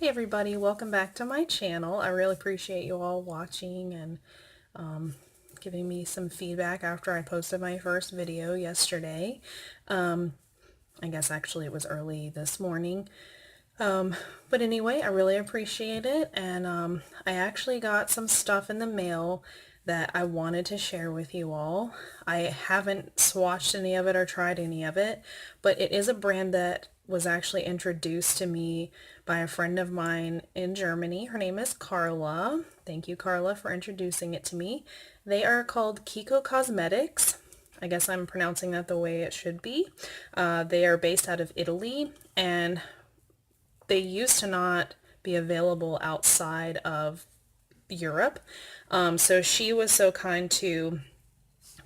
Hey everybody, welcome back to my channel. I really appreciate you all watching and giving me some feedback after I posted my first video yesterday. I guess actually it was early this morning. But anyway, I really appreciate it, and I actually got some stuff in the mail that I wanted to share with you all. I haven't swatched any of it or tried any of it, but it is a brand that was actually introduced to me by a friend of mine in Germany. Her name is Carla. Thank you, Carla, for introducing it to me. They are called Kiko Cosmetics. I guess I'm pronouncing that the way it should be. They are based out of Italy, and they used to not be available outside of Europe. So she was so kind to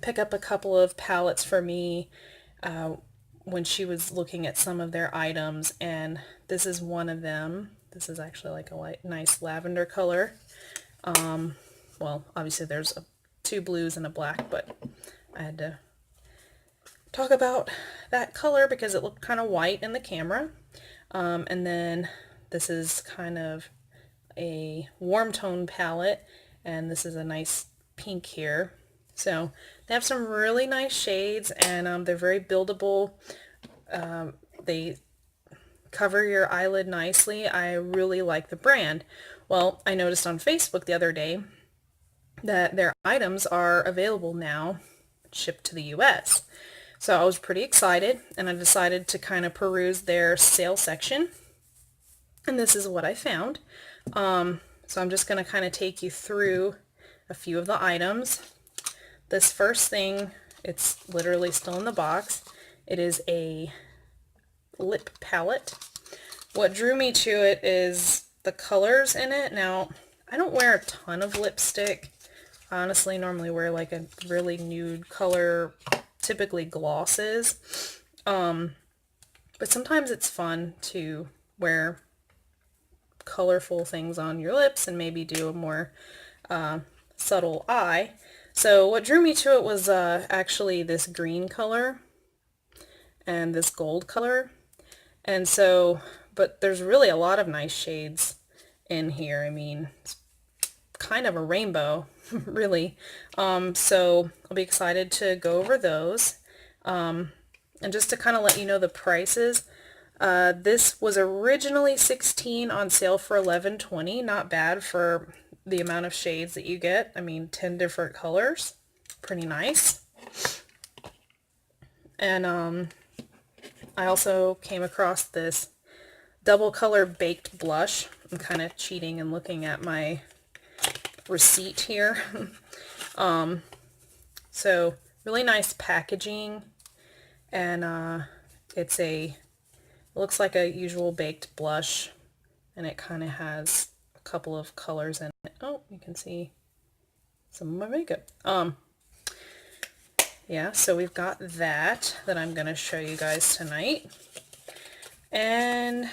pick up a couple of palettes for me when she was looking at some of their items, and this is one of them. This is actually like a nice lavender color. Well, obviously there's two blues and a black, but I had to talk about that color because it looked kind of white in the camera. And then this is kind of a warm tone palette, and this is a nice pink here. So they have some really nice shades, and they're very buildable. They cover your eyelid nicely. I really like the brand. Well, I noticed on Facebook the other day that their items are available now, shipped to the US. So I was pretty excited, and I decided to kind of peruse their sale section, and this is what I found. So I'm just going to kind of take you through a few of the items. This first thing, it's literally still in the box. It is a lip palette. What drew me to it is the colors in it. Now, I don't wear a ton of lipstick. I honestly normally wear like a really nude color, typically glosses. But sometimes it's fun to wear colorful things on your lips and maybe do a more subtle eye. So what drew me to it was actually this green color and this gold color. And so, but there's really a lot of nice shades in here. I mean, it's kind of a rainbow, really. So I'll be excited to go over those. And just to kind of let you know the prices, this was originally $16 on sale for $11.20. Not bad for the amount of shades that you get. I mean, 10 different colors. Pretty nice. And I also came across this double color baked blush. I'm kind of cheating and looking at my receipt here. So really nice packaging, and it looks like a usual baked blush, and it kind of has a couple of colors in it. Oh, you can see some of my makeup. Yeah, so we've got that I'm going to show you guys tonight. And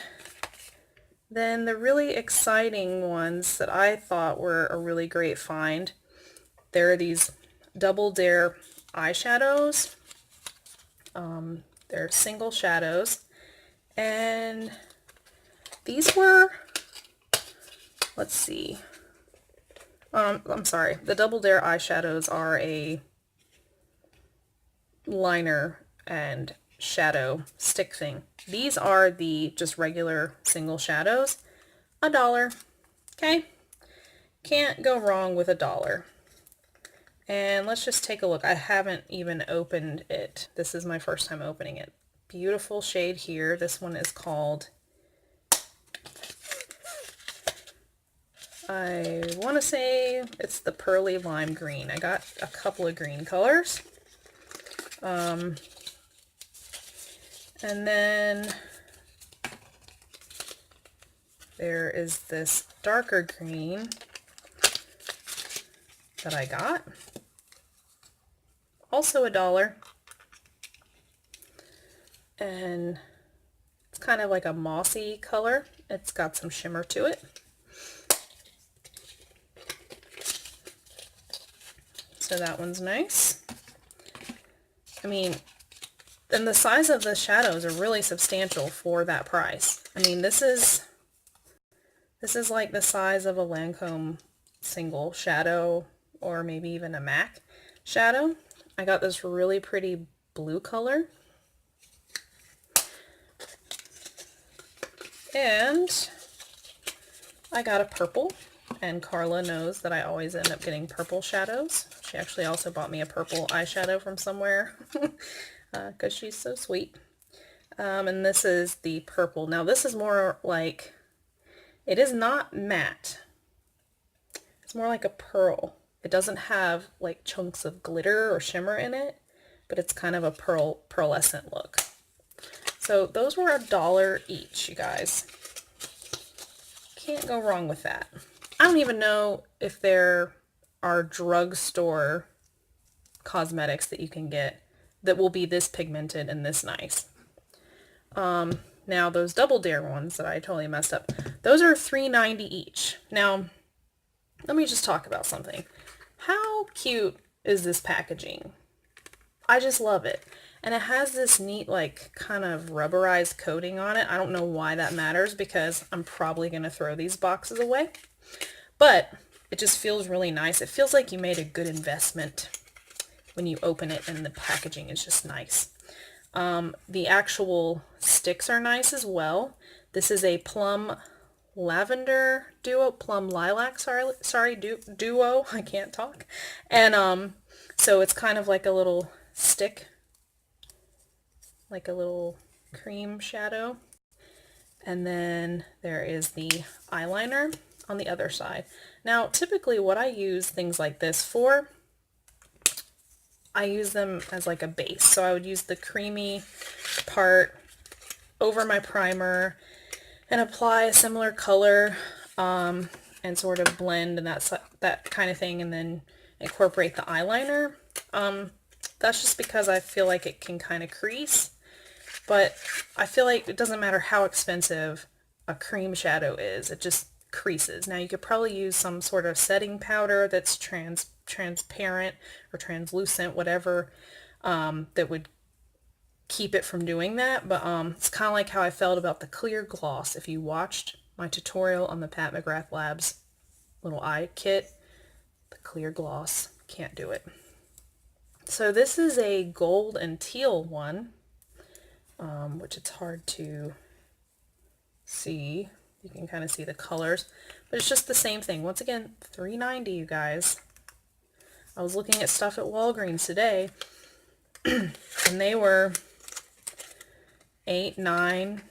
then the really exciting ones that I thought were a really great find, there are these Double Dare eyeshadows. They're single shadows, and these were, let's see, I'm sorry, the Double Dare eyeshadows are a liner and shadow stick thing. These are the just regular single shadows. $1. Okay, can't go wrong with $1. And let's just take a look. I haven't even opened it. This is my first time opening it. Beautiful shade here. This one is called, I want to say it's the Pearly Lime Green. I got a couple of green colors. And then there is this darker green that I got. Also $1. And it's kind of like a mossy color. It's got some shimmer to it. So that one's nice. I mean, and the size of the shadows are really substantial for that price. I mean, this is This is like the size of a Lancome single shadow, or maybe even a MAC shadow. I got this really pretty blue color. And I got a purple, and Carla knows that I always end up getting purple shadows. She actually also bought me a purple eyeshadow from somewhere because she's so sweet. And this is the purple. Now this is more like, it is not matte. It's more like a pearl. It doesn't have like chunks of glitter or shimmer in it, but it's kind of a pearlescent look. So those were $1 each, you guys. Can't go wrong with that. I don't even know if there are drugstore cosmetics that you can get that will be this pigmented and this nice. Now those Double Dare ones that I totally messed up, those are $3.90 each. Now, let me just talk about something. How cute is this packaging? I just love it. And it has this neat, like, kind of rubberized coating on it. I don't know why that matters, because I'm probably going to throw these boxes away. But it just feels really nice. It feels like you made a good investment when you open it, and the packaging is just nice. The actual sticks are nice as well. This is a plum lavender duo, plum lilac, duo. I can't talk. And so it's kind of like a little stick, like a little cream shadow. And then there is the eyeliner on the other side. Now, typically what I use things like this for, I use them as like a base. So I would use the creamy part over my primer and apply a similar color and sort of blend and that kind of thing, and then incorporate the eyeliner. That's just because I feel like it can kind of crease, but I feel like it doesn't matter how expensive a cream shadow is, it just creases. Now you could probably use some sort of setting powder that's transparent or translucent, whatever, that would keep it from doing that. But it's kind of like how I felt about the clear gloss. If you watched my tutorial on the Pat McGrath Labs little eye kit, the clear gloss, can't do it. So this is a gold and teal one, which it's hard to see. You can kind of see the colors, but it's just the same thing. Once again, $3.90, you guys. I was looking at stuff at Walgreens today, and they were $8, $9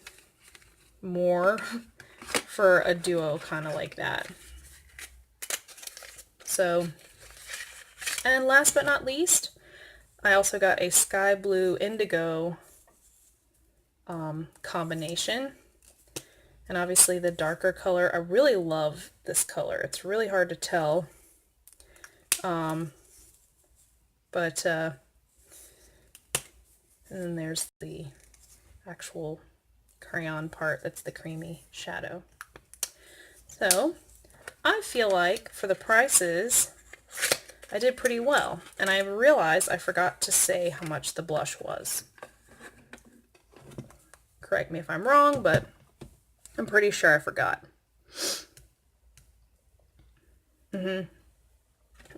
more for a duo kind of like that. So, and last but not least, I also got a sky blue indigo combination. And obviously the darker color, I really love this color. It's really hard to tell. And then there's the actual crayon part, that's the creamy shadow. So I feel like for the prices, I did pretty well. And I realized I forgot to say how much the blush was. Correct me if I'm wrong, but I'm pretty sure I forgot.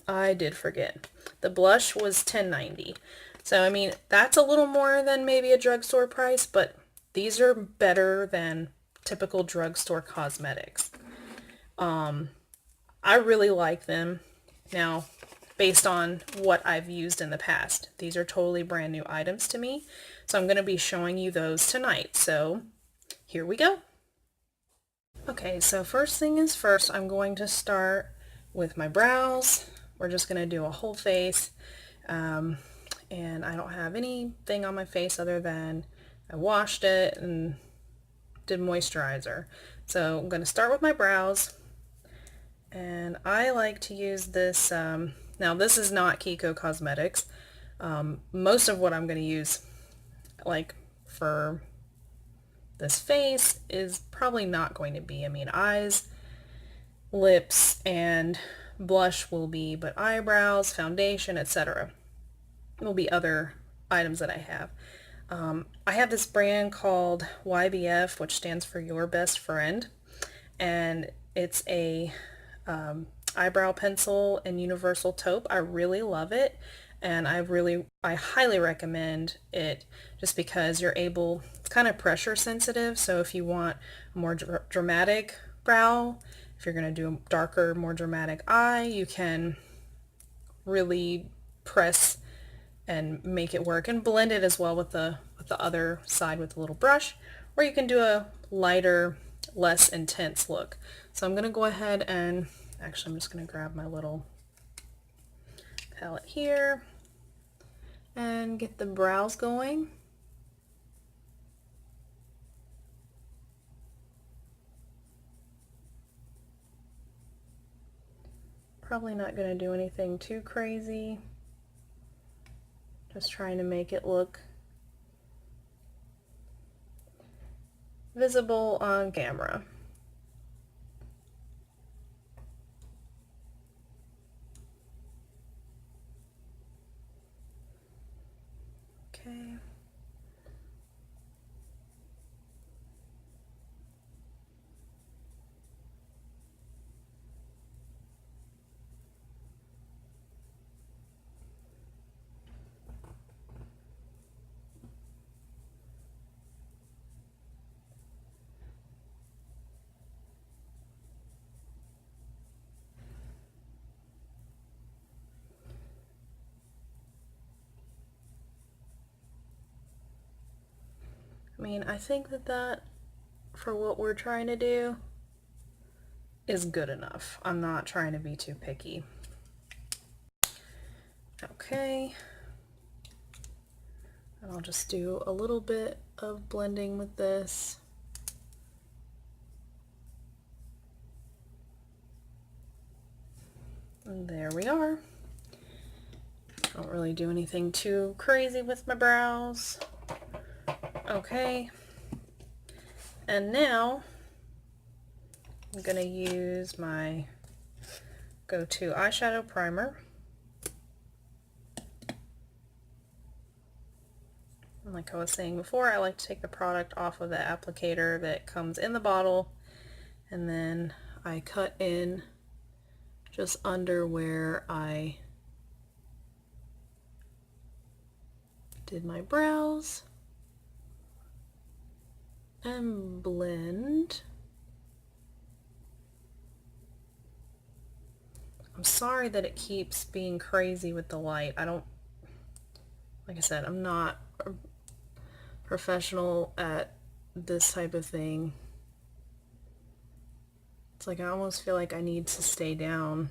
I did forget. The blush was $10.90. So, I mean, that's a little more than maybe a drugstore price, but these are better than typical drugstore cosmetics. I really like them. Now, based on what I've used in the past, these are totally brand new items to me. So I'm going to be showing you those tonight. So here we go. Okay, so first thing is first, I'm going to start with my brows. We're just going to do a whole face, and I don't have anything on my face other than I washed it and did moisturizer. So I'm going to start with my brows, and I like to use this, now this is not Kiko Cosmetics. Most of what I'm going to use, like for this face, is probably not going to be, I mean, eyes, lips, and blush will be, but eyebrows, foundation, etc. will be other items that I have. I have this brand called YBF, which stands for Your Best Friend, and It's a eyebrow pencil in universal taupe. I really love it, and I highly recommend it just because you're able, it's kind of pressure sensitive, so if you want a more dramatic brow, if you're going to do a darker, more dramatic eye, you can really press and make it work, and blend it as well with the other side with a little brush, or you can do a lighter, less intense look. So I'm going to go ahead and actually I'm just going to grab my little palette here and get the brows going. Probably not going to do anything too crazy. Just trying to make it look visible on camera. Okay. I mean, I think that for what we're trying to do is good enough. I'm not trying to be too picky. Okay. And I'll just do a little bit of blending with this. And there we are. Don't really do anything too crazy with my brows. Okay. And now I'm going to use my go-to eyeshadow primer. And like I was saying before, I like to take the product off of the applicator that comes in the bottle, and then I cut in just under where I did my brows and blend. I'm sorry that it keeps being crazy with the light. Like I said, I'm not a professional at this type of thing. It's like I almost feel like I need to stay down.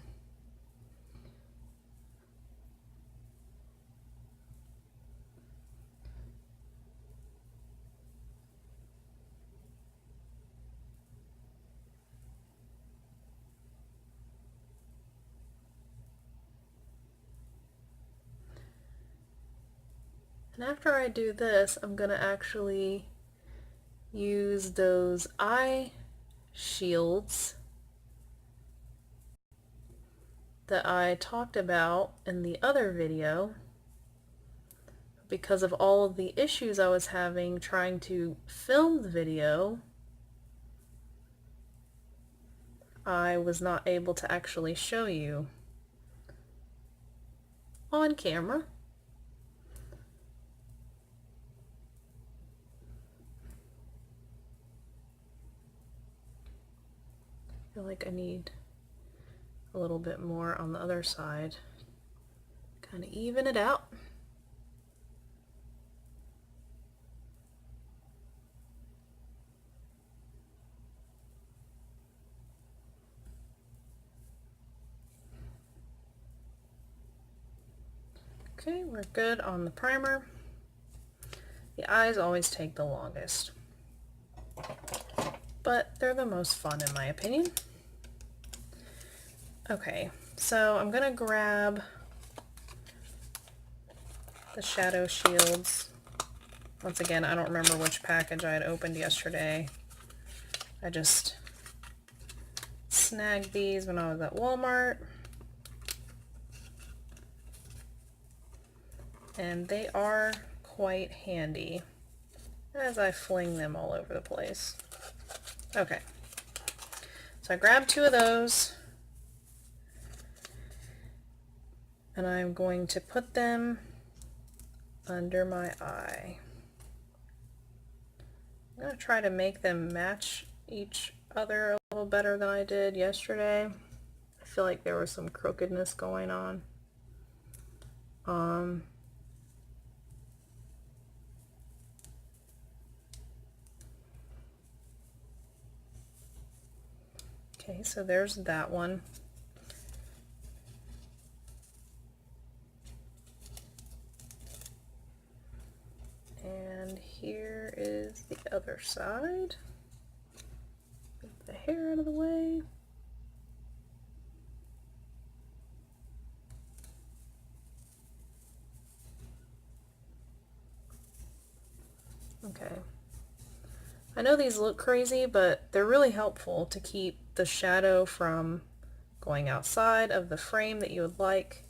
And after I do this, I'm going to actually use those eye shields that I talked about in the other video. Because of all of the issues I was having trying to film the video, I was not able to actually show you on camera. I feel like I need a little bit more on the other side, kind of even it out. Okay, we're good on the primer. The eyes always take the longest, but they're the most fun in my opinion. Okay, so I'm gonna grab the shadow shields. Once again, I don't remember which package I had opened yesterday. I just snagged these when I was at Walmart. And they are quite handy as I fling them all over the place. Okay, So I grabbed 2 of those, and I'm going to put them under my eye. I'm going to try to make them match each other a little better than I did yesterday. I feel like there was some crookedness going on. Okay, so there's that one. And here is the other side. Get the hair out of the way. Okay. I know these look crazy, but they're really helpful to keep the shadow from going outside of the frame that you would like,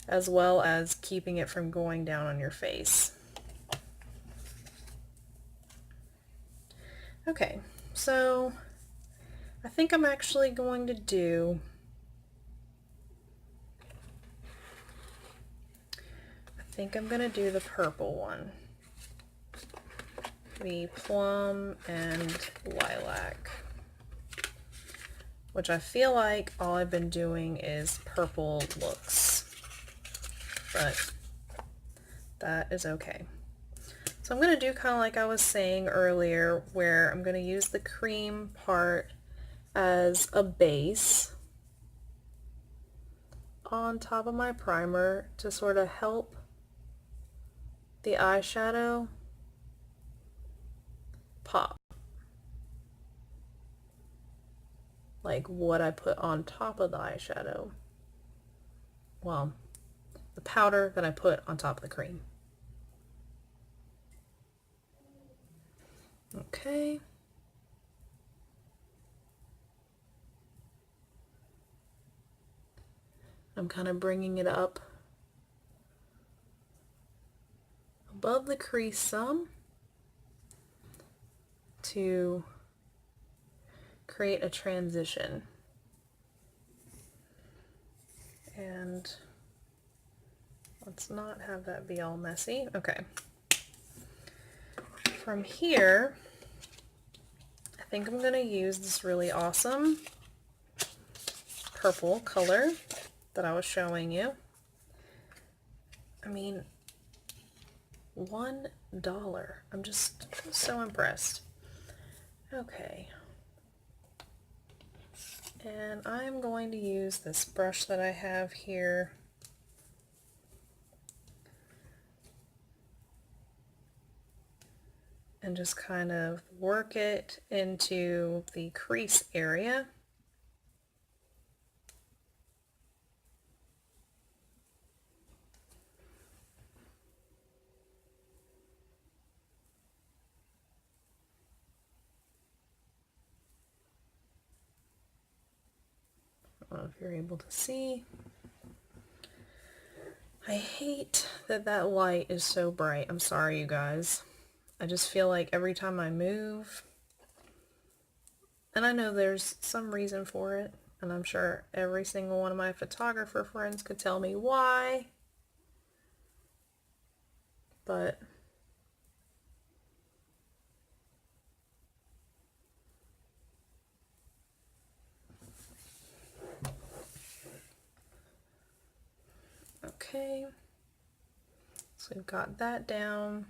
as well as keeping it from going down on your face. Okay, so I think I'm actually going to do the purple one. The plum and lilac, which I feel like all I've been doing is purple looks, but that is okay. So I'm going to do kind of like I was saying earlier, where I'm going to use the cream part as a base on top of my primer to sort of help the eyeshadow pop, like what I put on top of the eyeshadow. Well, the powder that I put on top of the cream. Okay. I'm kind of bringing it up above the crease some to create a transition. And let's not have that be all messy. Okay. From here, I think I'm going to use this really awesome purple color that I was showing you. I mean, $1. I'm just so impressed. Okay. And I'm going to use this brush that I have here. And just kind of work it into the crease area. I don't know if you're able to see. I hate that that light is so bright. I'm sorry, you guys. I just feel like every time I move, and I know there's some reason for it, and I'm sure every single one of my photographer friends could tell me why, but okay. So we've got that down.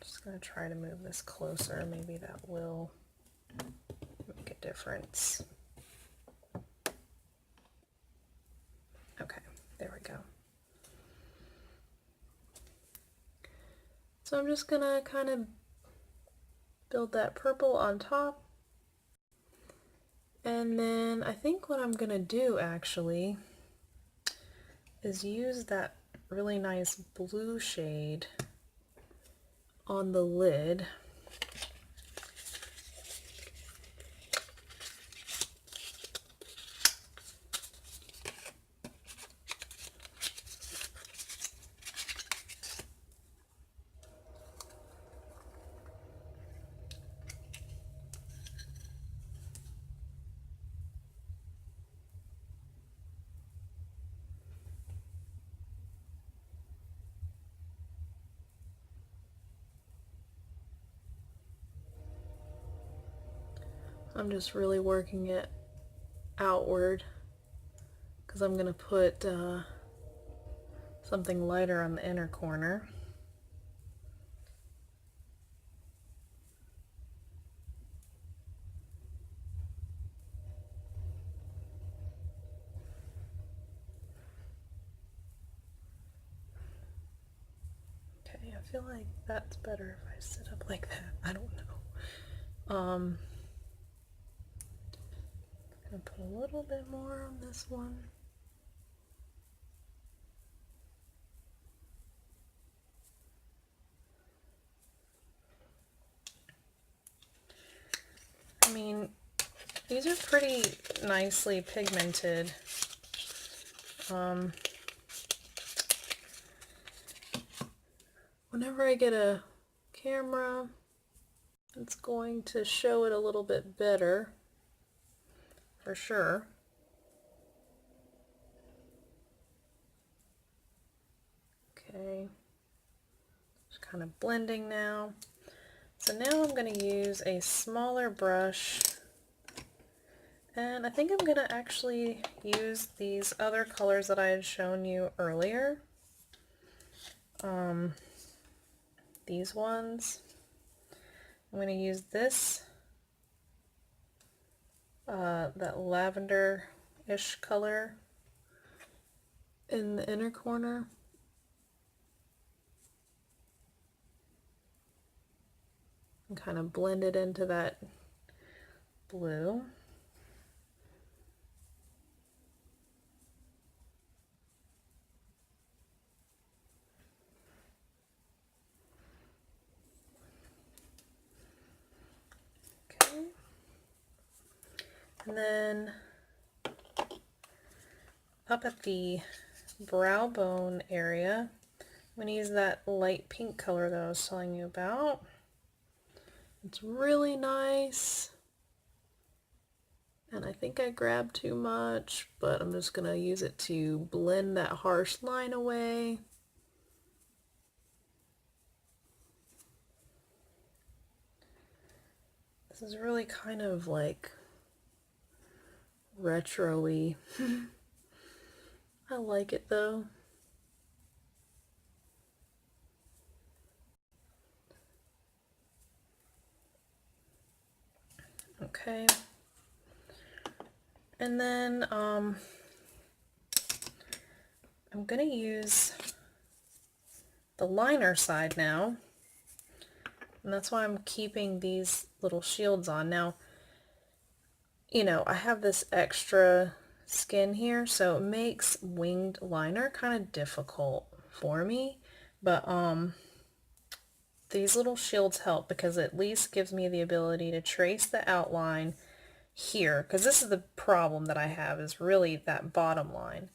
Just going to try to move this closer. Maybe that will make a difference. Okay, there we go. So I'm just going to kind of build that purple on top. And then I think what I'm going to do actually is use that really nice blue shade on the lid. I'm just really working it outward because I'm going to put something lighter on the inner corner. Okay, I feel like that's better if I sit up like that. I don't know. I'm gonna put a little bit more on this one. I mean, these are pretty nicely pigmented. Whenever I get a camera, it's going to show it a little bit better, for sure. Okay, just kind of blending now. So now I'm going to use a smaller brush, and I think I'm going to actually use these other colors that I had shown you earlier. These ones. I'm going to use this, that lavender-ish color in the inner corner. And kind of blend it into that blue. Okay. And then up at the brow bone area, I'm going to use that light pink color that I was telling you about. It's really nice. And I think I grabbed too much, but I'm just going to use it to blend that harsh line away. This is really kind of like retro-y. I like it though. Okay. And then I'm going to use the liner side now. And that's why I'm keeping these little shields on. Now, you know, I have this extra skin here, so it makes winged liner kind of difficult for me. But these little shields help because it at least gives me the ability to trace the outline here, because this is the problem that I have, is really that bottom line.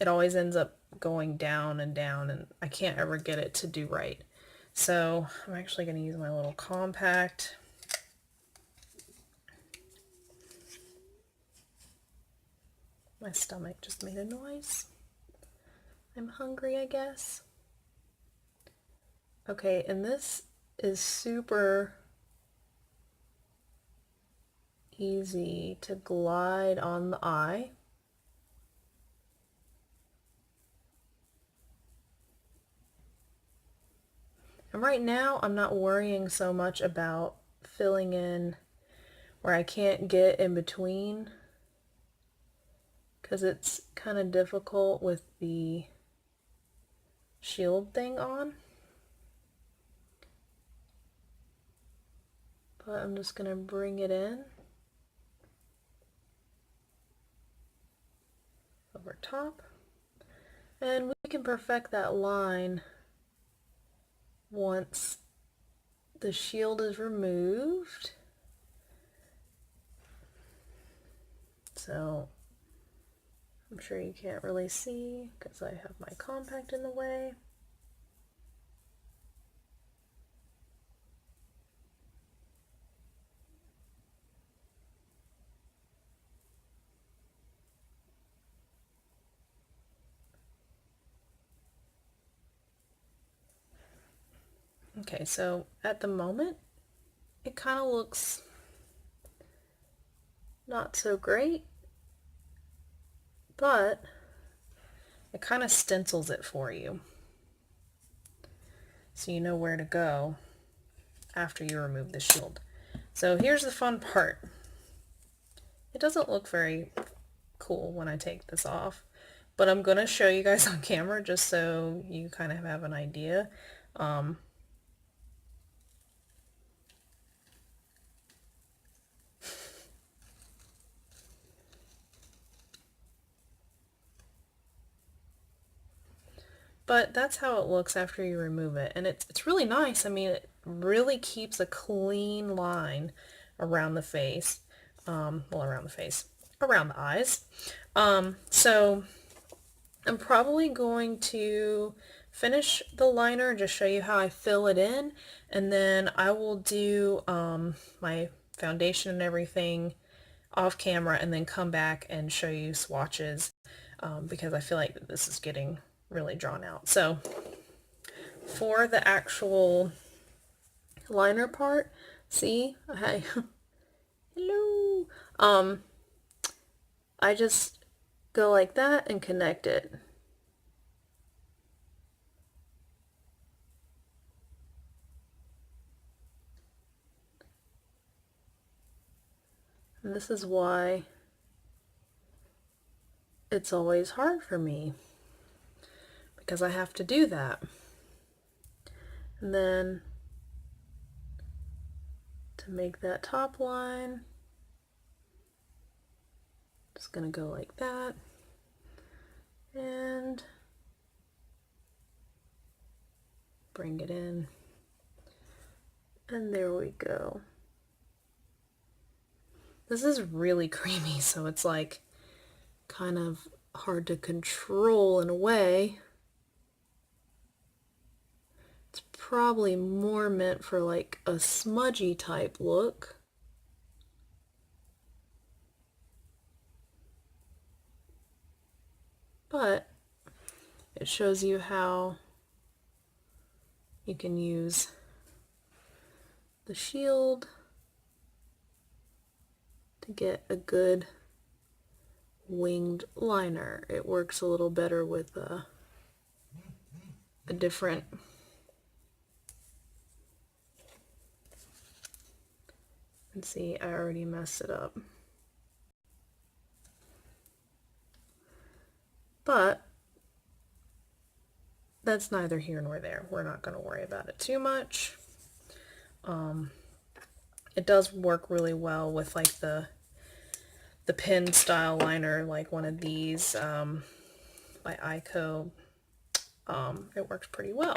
It always ends up going down and down, and I can't ever get it to do right. So I'm actually going to use my little compact. My stomach just made a noise. I'm hungry, I guess. Okay, and this is super easy to glide on the eye. And right now, I'm not worrying so much about filling in where I can't get in between, because it's kind of difficult with the shield thing on. But I'm just going to bring it in over top. And we can perfect that line once the shield is removed. So I'm sure you can't really see because I have my compact in the way. Okay, so at the moment, it kind of looks not so great, but it kind of stencils it for you, so you know where to go after you remove the shield. So here's the fun part. It doesn't look very cool when I take this off, but I'm going to show you guys on camera just so you kind of have an idea. But that's how it looks after you remove it, and it's really nice. I mean, it really keeps a clean line around the face. Well, around the face, around the eyes. So I'm probably going to finish the liner and just show you how I fill it in, and then I will do my foundation and everything off camera, and then come back and show you swatches, because I feel like this is getting really drawn out. So for the actual liner part, see, hi, hello, I just go like that and connect it. And this is why it's always hard for me, because I have to do that. And then to make that top line, just gonna go like that, and bring it in, and there we go. This is really creamy, so it's like kind of hard to control in a way. It's probably more meant for like a smudgy type look. But it shows you how you can use the shield to get a good winged liner. It works a little better with a different and see, I already messed it up. But that's neither here nor there. We're not going to worry about it too much. It does work really well with like the pen style liner, like one of these by Kiko. It works pretty well.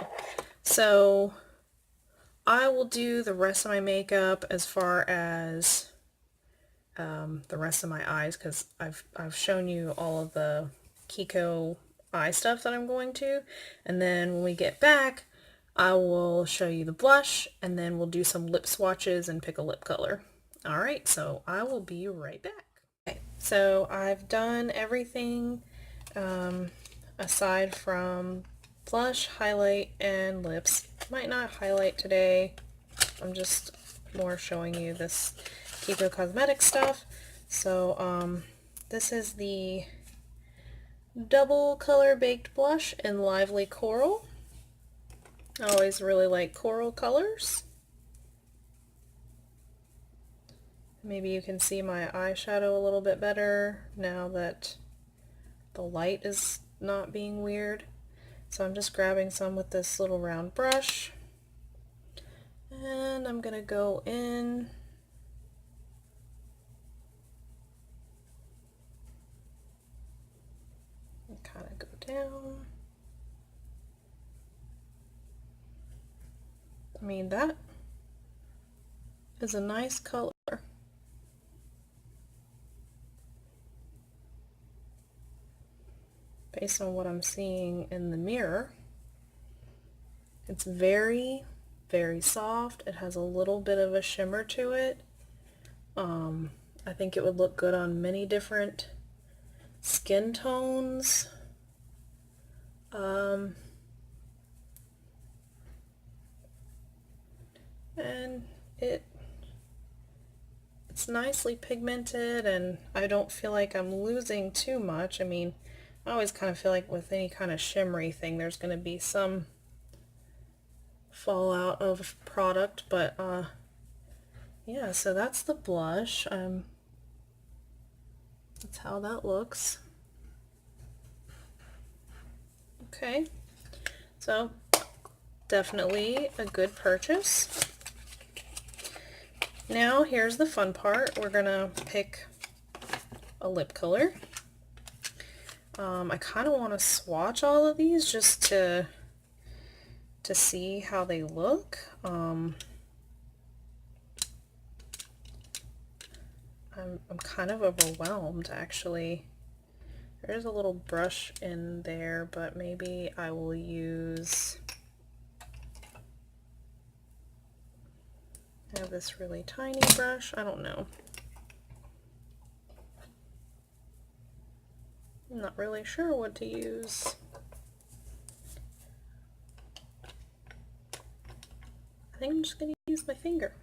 So I will do the rest of my makeup as far as the rest of my eyes, because I've shown you all of the Kiko eye stuff that I'm going to, and then when we get back I will show you the blush, and then we'll do some lip swatches and pick a lip color. Alright, so I will be right back. Okay, so I've done everything aside from blush, highlight, and lips. Might not highlight today. I'm just more showing you this Kiko Cosmetics stuff. So this is the double color baked blush in Lively Coral. I always really like coral colors. Maybe you can see my eyeshadow a little bit better now that the light is not being weird. So I'm just grabbing some with this little round brush, and I'm gonna go in and kind of go down. I mean, that is a nice color. Based on what I'm seeing in the mirror. It's very, very soft. It has a little bit of a shimmer to it. I think it would look good on many different skin tones. And it's it's nicely pigmented and I don't feel like I'm losing too much. I mean, I always kind of feel like with any kind of shimmery thing there's going to be some fallout of product, but yeah, so that's the blush. That's how that looks. Okay, so definitely a good purchase. Now here's the fun part. We're gonna pick a lip color. I kind of want to swatch all of these just to see how they look. I'm kind of overwhelmed actually. There's a little brush in there, but maybe I will use, I have this really tiny brush, I don't know. I'm not really sure what to use. I think I'm just going to use my finger.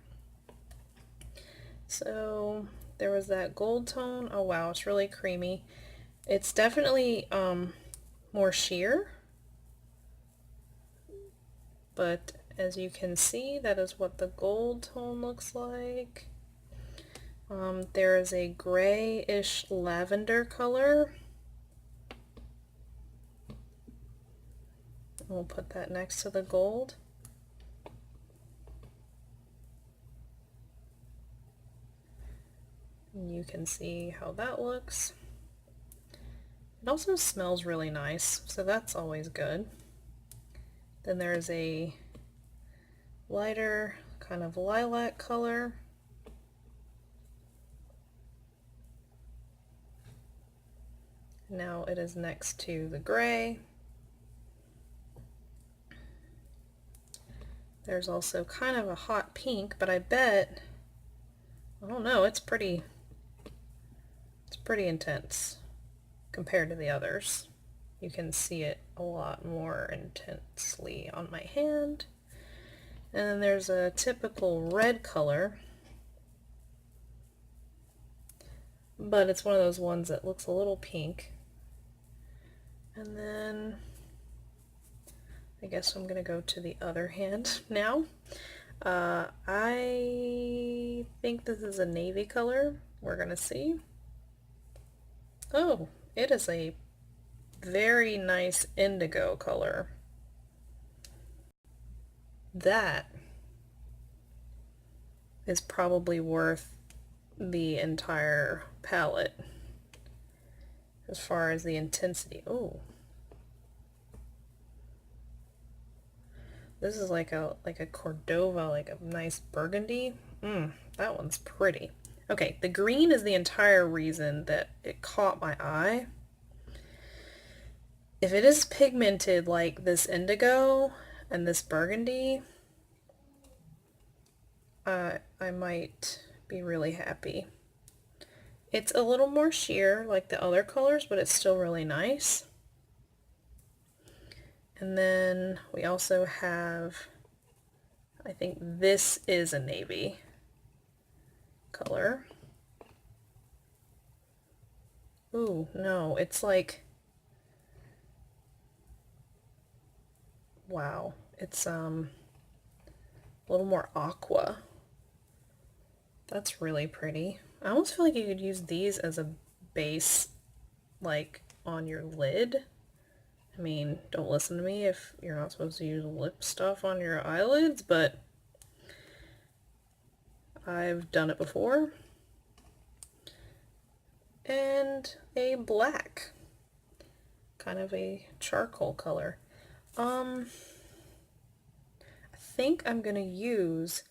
So there was that gold tone. Oh wow, it's really creamy. It's definitely more sheer, but as you can see, that is what the gold tone looks like. There is a grayish lavender color. We'll put that next to the gold. And you can see how that looks. It also smells really nice, so that's always good. Then there's a lighter kind of lilac color. Now it is next to the gray. There's also kind of a hot pink, but I bet, I don't know, it's pretty intense compared to the others. You can see it a lot more intensely on my hand. And then there's a typical red color, but it's one of those ones that looks a little pink. And then I guess I'm gonna go to the other hand now. I think this is a navy color. We're gonna see. Oh, it is a very nice indigo color. That is probably worth the entire palette as far as the intensity. Oh, this is like a Cordova, like a nice burgundy. That one's pretty. Okay, the green is the entire reason that it caught my eye. If it is pigmented like this indigo and this burgundy, I might be really happy. It's a little more sheer like the other colors, but it's still really nice. And then we also have, I think this is a navy color. Ooh, no, it's like, wow, it's a little more aqua. That's really pretty. I almost feel like you could use these as a base, like on your lid. I mean, don't listen to me if you're not supposed to use lip stuff on your eyelids, but I've done it before. And a black, kind of a charcoal color. I think I'm gonna use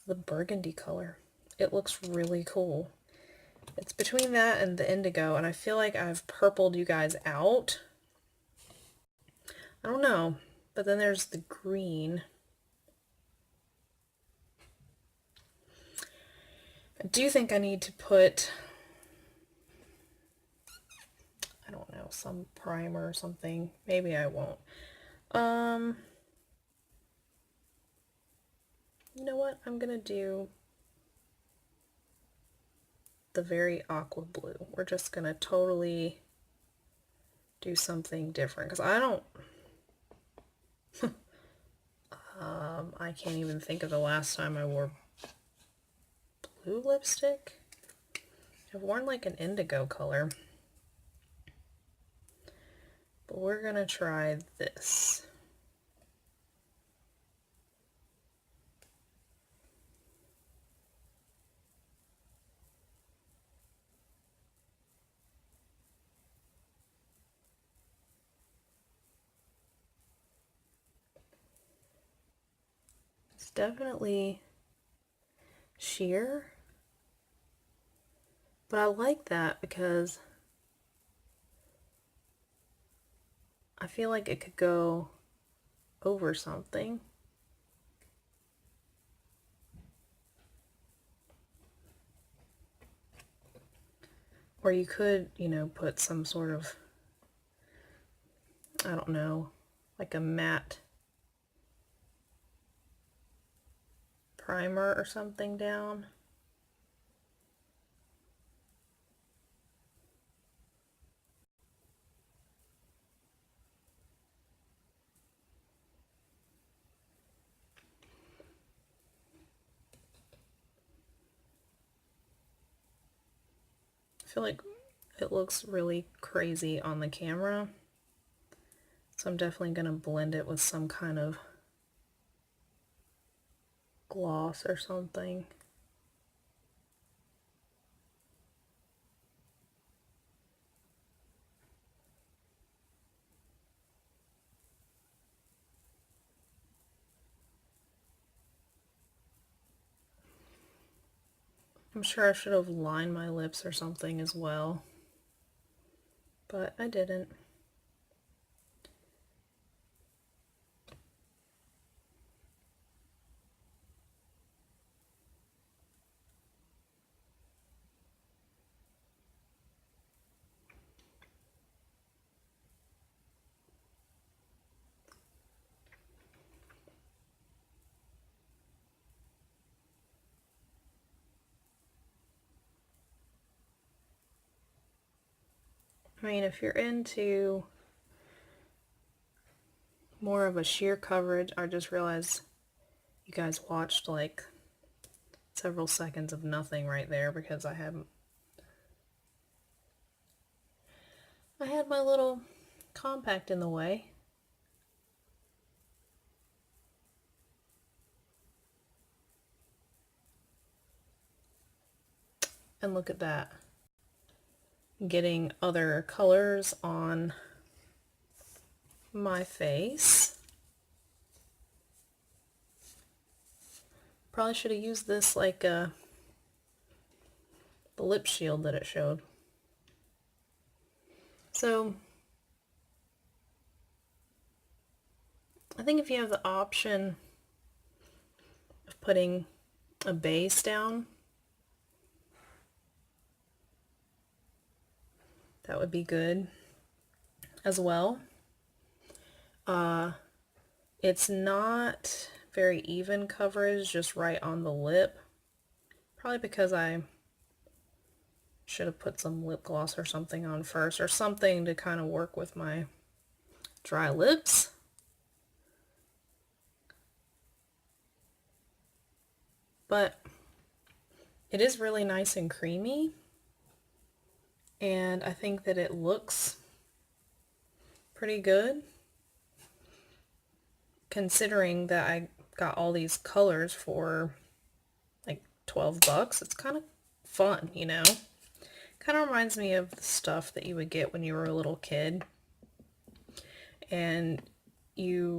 the burgundy color. It looks really cool. It's between that and the indigo, and I feel like I've purpled you guys out. I don't know, but then there's the green. I do think I need to put, I don't know, some primer or something. Maybe I won't. You know what? I'm gonna do the very aqua blue. We're just going to totally do something different because I don't I can't even think of the last time I wore blue lipstick. I've worn like an indigo color, but we're gonna try this. It's definitely sheer, but I like that because I feel like it could go over something. Or you could, you know, put some sort of, I don't know, like a matte primer or something down. I feel like it looks really crazy on the camera, so I'm definitely going to blend it with some kind of gloss or something. I'm sure I should have lined my lips or something as well, but I didn't. I mean, if you're into more of a sheer coverage, I just realized you guys watched like several seconds of nothing right there because I had my little compact in the way. And look at that. Getting other colors on my face. Probably should have used this like the lip shield that it showed. So I think if you have the option of putting a base down, that would be good as well. It's not very even coverage, just right on the lip. Probably because I should have put some lip gloss or something on first, or something to kind of work with my dry lips. But it is really nice and creamy, and I think that it looks pretty good considering that I got all these colors for like 12 bucks. It's kind of fun, you know? Kind of reminds me of the stuff that you would get when you were a little kid and you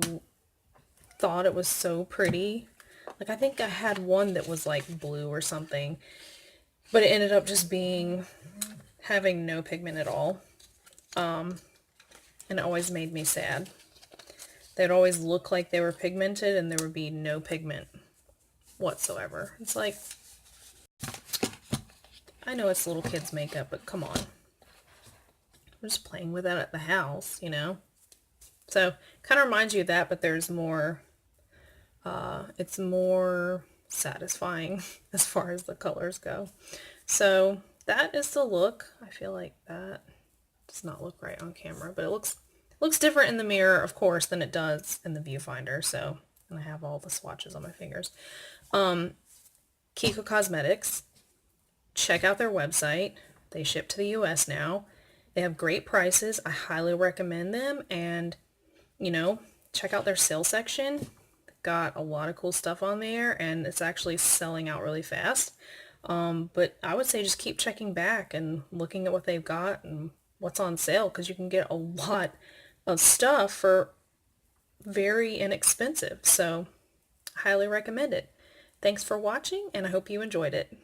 thought it was so pretty. Like I think I had one that was like blue or something, but it ended up just having no pigment at all. And it always made me sad. They'd always look like they were pigmented and there would be no pigment whatsoever. It's like, I know it's little kids' makeup, but come on. I'm just playing with that at the house, you know? So, kind of reminds you of that, but there's more, it's more satisfying as far as the colors go. So, that is the look. I feel like that does not look right on camera, but it looks different in the mirror, of course, than it does in the viewfinder. So, and I have all the swatches on my fingers. Kiko Cosmetics. Check out their website. They ship to the US now. They have great prices. I highly recommend them. And, you know, check out their sale section. Got a lot of cool stuff on there, and it's actually selling out really fast. But I would say just keep checking back and looking at what they've got and what's on sale, because you can get a lot of stuff for very inexpensive. So, I highly recommend it. Thanks for watching, and I hope you enjoyed it.